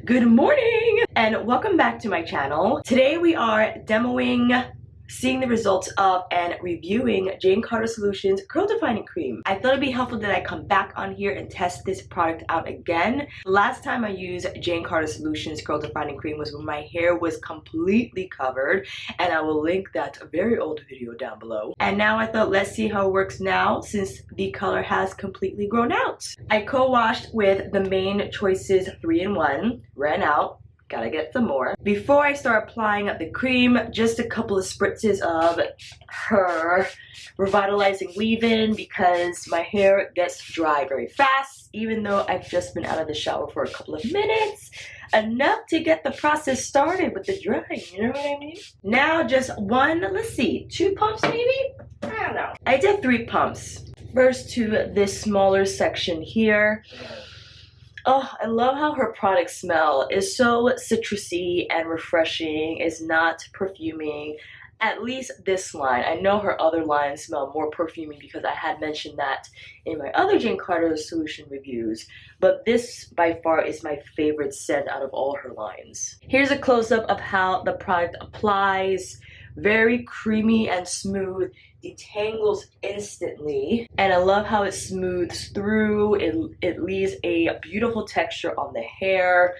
Good morning and welcome back to my channel. Today we are seeing the results of and reviewing Jane Carter Solutions Curl Defining Cream. I thought it'd be helpful that I come back on here and test this product out again. Last time I used Jane Carter Solutions Curl Defining Cream was when my hair was completely covered, and I will link that very old video down below. And now I thought, let's see how it works now since the color has completely grown out. I co-washed with the Main Choices 3-in-1, ran out. Gotta get some more. Before I start applying the cream, just a couple of spritzes of her revitalizing leave-in because my hair gets dry very fast, even though I've just been out of the shower for a couple of minutes. Enough to get the process started with the drying, you know what I mean? Now just one, let's see, 2 pumps maybe? I don't know. I did 3 pumps. First to this smaller section here. Oh, I love how her products smell. It's so citrusy and refreshing. It's not perfuming. At least this line. I know her other lines smell more perfuming because I had mentioned that in my other Jane Carter Solution reviews. But this by far is my favorite scent out of all her lines. Here's a close-up of how the product applies. Very creamy and smooth, detangles instantly, and I love how it smooths through. It leaves a beautiful texture on the hair.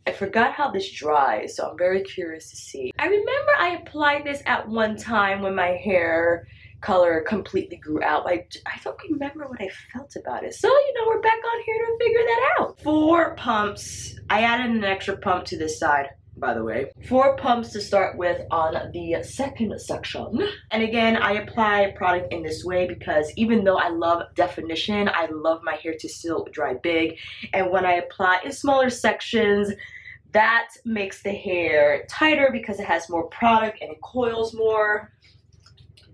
I forgot how this dries, so I'm very curious to see. I remember I applied this at one time when my hair color completely grew out. I don't remember what I felt about it. So, you know, we're back on here to figure that out. 4 pumps. I added an extra pump to this side, by the way. 4 pumps to start with on the second section. And again, I apply product in this way because even though I love definition, I love my hair to still dry big. And when I apply in smaller sections, that makes the hair tighter because it has more product and it coils more.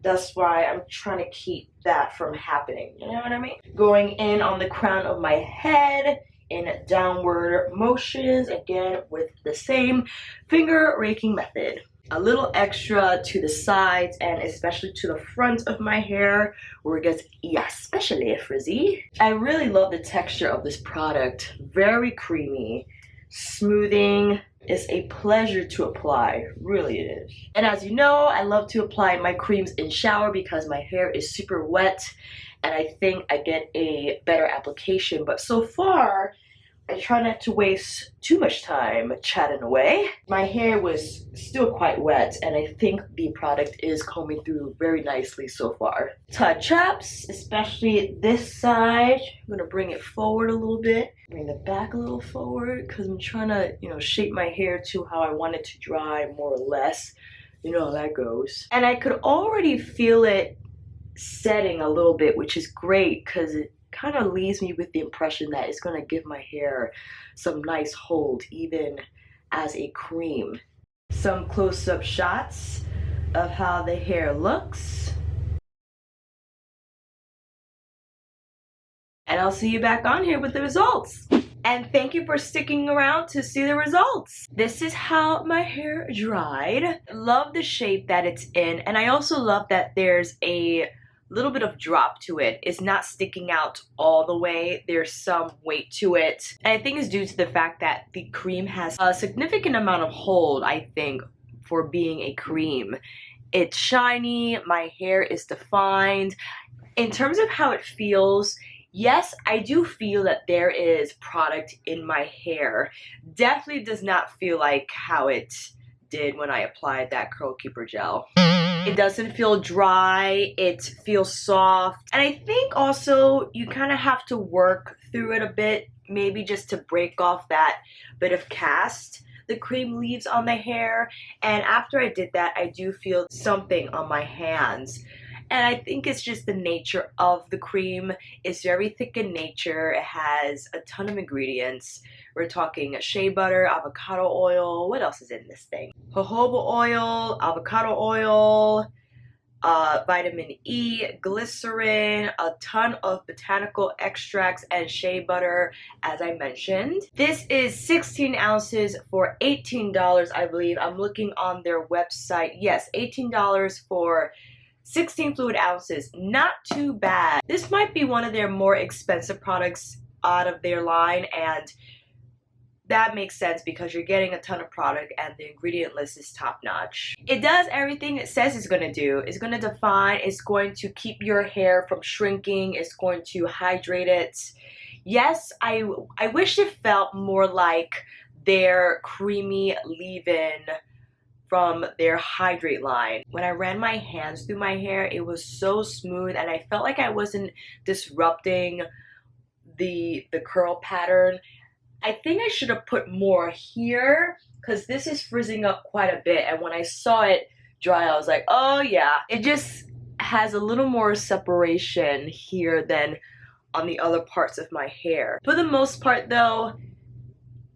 That's why I'm trying to keep that from happening, you know what I mean? Going in on the crown of my head in downward motions, again with the same finger raking method. A little extra to the sides and especially to the front of my hair where it gets especially frizzy. I really love the texture of this product. Very creamy, smoothing. It's a pleasure to apply, really it is. And as you know, I love to apply my creams in shower because my hair is super wet and I think I get a better application. But so far, I try not to waste too much time chatting away. My hair was still quite wet and I think the product is combing through very nicely so far. Touch-ups, especially this side. I'm gonna bring it forward a little bit. Bring the back a little forward because I'm trying to, you know, shape my hair to how I want it to dry more or less. You know how that goes. And I could already feel it setting a little bit, which is great because it kind of leaves me with the impression that it's going to give my hair some nice hold even as a cream. Some close-up shots of how the hair looks. And I'll see you back on here with the results. And thank you for sticking around to see the results. This is how my hair dried. Love the shape that it's in, and I also love that there's a little bit of drop to it. It's not sticking out all the way. There's some weight to it. And I think it's due to the fact that the cream has a significant amount of hold, I think, for being a cream. It's shiny, my hair is defined. In terms of how it feels, yes, I do feel that there is product in my hair. Definitely does not feel like how it did when I applied that Curl Keeper gel. It doesn't feel dry, it feels soft. And I think also you kind of have to work through it a bit, maybe just to break off that bit of cast the cream leaves on the hair. And after I did that, I do feel something on my hands. And I think it's just the nature of the cream. It's very thick in nature. It has a ton of ingredients. We're talking shea butter, avocado oil. What else is in this thing? Jojoba oil, avocado oil, vitamin E, glycerin, a ton of botanical extracts, and shea butter, as I mentioned. This is 16 ounces for $18, I believe. I'm looking on their website. Yes, $18 for 16 fluid ounces. Not too bad. This might be one of their more expensive products out of their line, and that makes sense because you're getting a ton of product and the ingredient list is top notch. It does everything it says it's going to do. It's going to define, it's going to keep your hair from shrinking, it's going to hydrate it. Yes, I wish it felt more like their creamy leave-in from their hydrate line. When I ran my hands through my hair, it was so smooth and I felt like I wasn't disrupting the curl pattern. I think I should have put more here because this is frizzing up quite a bit, and when I saw it dry I was like, oh yeah, it just has a little more separation here than on the other parts of my hair. For the most part though,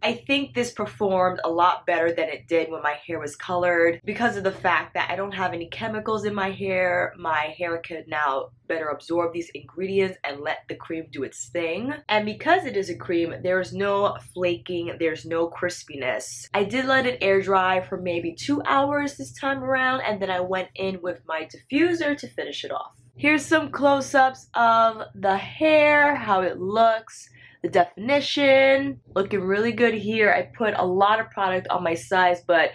I think this performed a lot better than it did when my hair was colored because of the fact that I don't have any chemicals in my hair. My hair could now better absorb these ingredients and let the cream do its thing. And because it is a cream, there's no flaking, there's no crispiness. I did let it air dry for maybe 2 hours this time around, and then I went in with my diffuser to finish it off. Here's some close-ups of the hair, how it looks. The definition, looking really good here. I put a lot of product on my sides but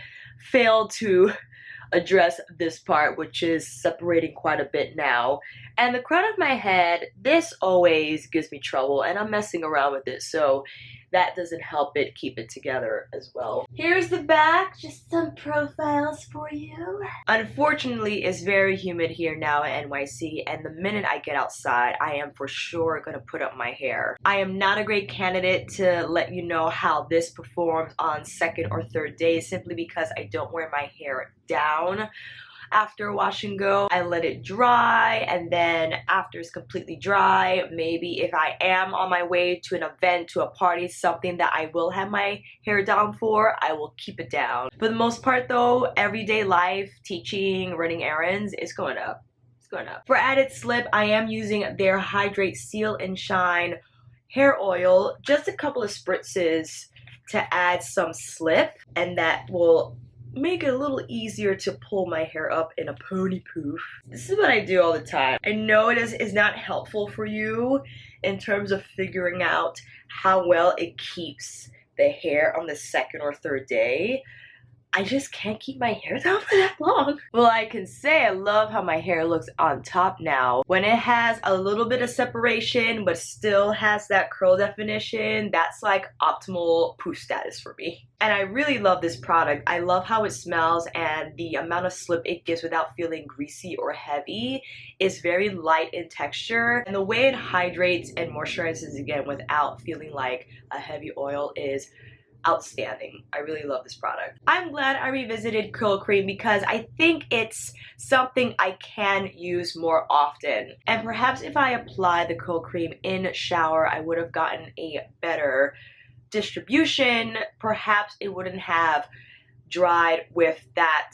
failed to address this part, which is separating quite a bit now. And the crown of my head, this always gives me trouble and I'm messing around with it, so that doesn't help it keep it together as well. Here's the back, just some profiles for you. Unfortunately, it's very humid here now in NYC, and the minute I get outside, I am for sure gonna put up my hair. I am not a great candidate to let you know how this performs on second or third day, simply because I don't wear my hair down. After wash and go, I let it dry, and then after it's completely dry, maybe if I am on my way to an event, to a party, something that I will have my hair down for, I will keep it down. For the most part though, everyday life, teaching, running errands, is going up. It's going up. For added slip, I am using their Hydrate Seal and Shine hair oil, just a couple of spritzes to add some slip, and that will make it a little easier to pull my hair up in a pony poof. This is what I do all the time. I know it is not helpful for you in terms of figuring out how well it keeps the hair on the second or third day. I just can't keep my hair down for that long. Well, I can say I love how my hair looks on top now. When it has a little bit of separation but still has that curl definition, that's like optimal poof status for me. And I really love this product. I love how it smells, and the amount of slip it gives without feeling greasy or heavy is very light in texture. And the way it hydrates and moisturizes again without feeling like a heavy oil is outstanding. I really love this product. I'm glad I revisited curl cream because I think it's something I can use more often. And perhaps if I apply the curl cream in shower, I would have gotten a better distribution. Perhaps it wouldn't have dried with that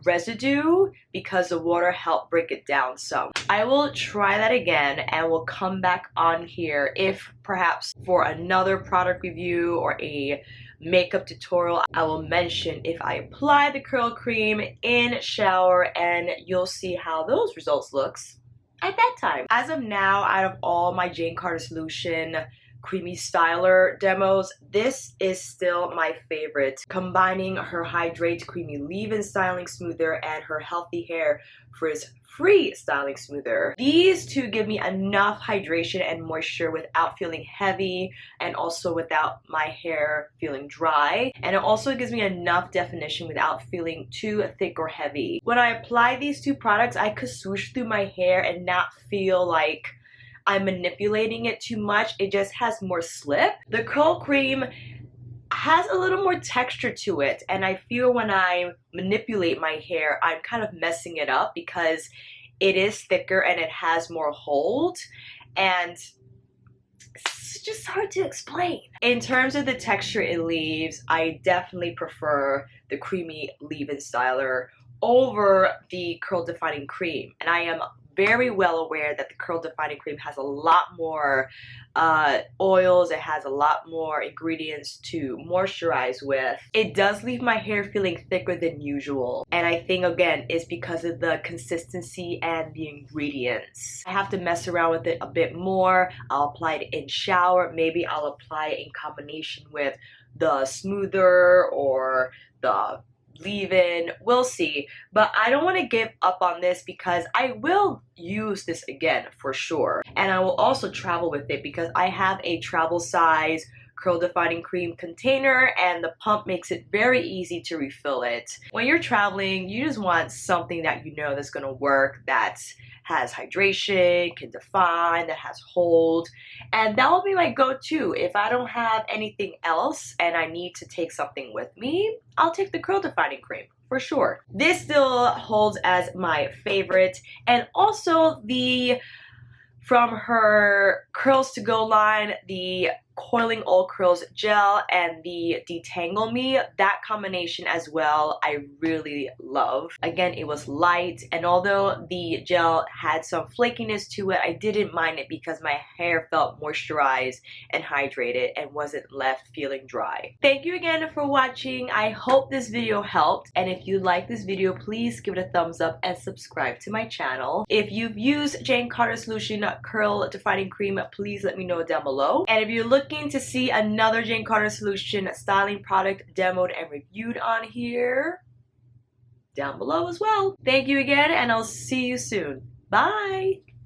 residue because the water helped break it down some. I will try that again and will come back on here if perhaps for another product review or a makeup tutorial I will mention if I apply the curl cream in shower, and you'll see how those results looks at that time. As of now, out of all my Jane Carter Solution creamy styler demos, this is still my favorite, combining her Hydrate creamy leave-in styling smoother and her healthy hair frizz-free styling smoother. These two give me enough hydration and moisture without feeling heavy, and also without my hair feeling dry, and it also gives me enough definition without feeling too thick or heavy. When I apply these two products, I could swoosh through my hair and not feel like I'm manipulating it too much. It just has more slip. The curl cream has a little more texture to it, and I feel when I manipulate my hair, I'm kind of messing it up because it is thicker and it has more hold, and it's just hard to explain. In terms of the texture it leaves, I definitely prefer the creamy leave-in styler over the curl defining cream, and I am very well aware that the curl defining cream has a lot more oils, it has a lot more ingredients to moisturize with. It does leave my hair feeling thicker than usual, and I think again it's because of the consistency and the ingredients. I have to mess around with it a bit more. I'll apply it in shower, maybe I'll apply it in combination with the smoother or the leave-in. We'll see, but I don't want to give up on this because I will use this again for sure, and I will also travel with it because I have a travel size curl defining cream container, and the pump makes it very easy to refill it. When you're traveling, you just want something that you know that's gonna work, that has hydration, can define, that has hold, and that will be my go-to. If I don't have anything else and I need to take something with me, I'll take the curl defining cream for sure. This still holds as my favorite, and also from her Curls to Go line, the Coiling All Curls Gel and the Detangle Me, that combination as well, I really love. Again, it was light, and although the gel had some flakiness to it, I didn't mind it because my hair felt moisturized and hydrated and wasn't left feeling dry. Thank you again for watching. I hope this video helped, and if you like this video, please give it a thumbs up and subscribe to my channel. If you've used Jane Carter Solution Curl Defining Cream, please let me know down below. And if you're looking to see another Jane Carter Solution styling product demoed and reviewed on here, down below as well. Thank you again, and I'll see you soon. Bye!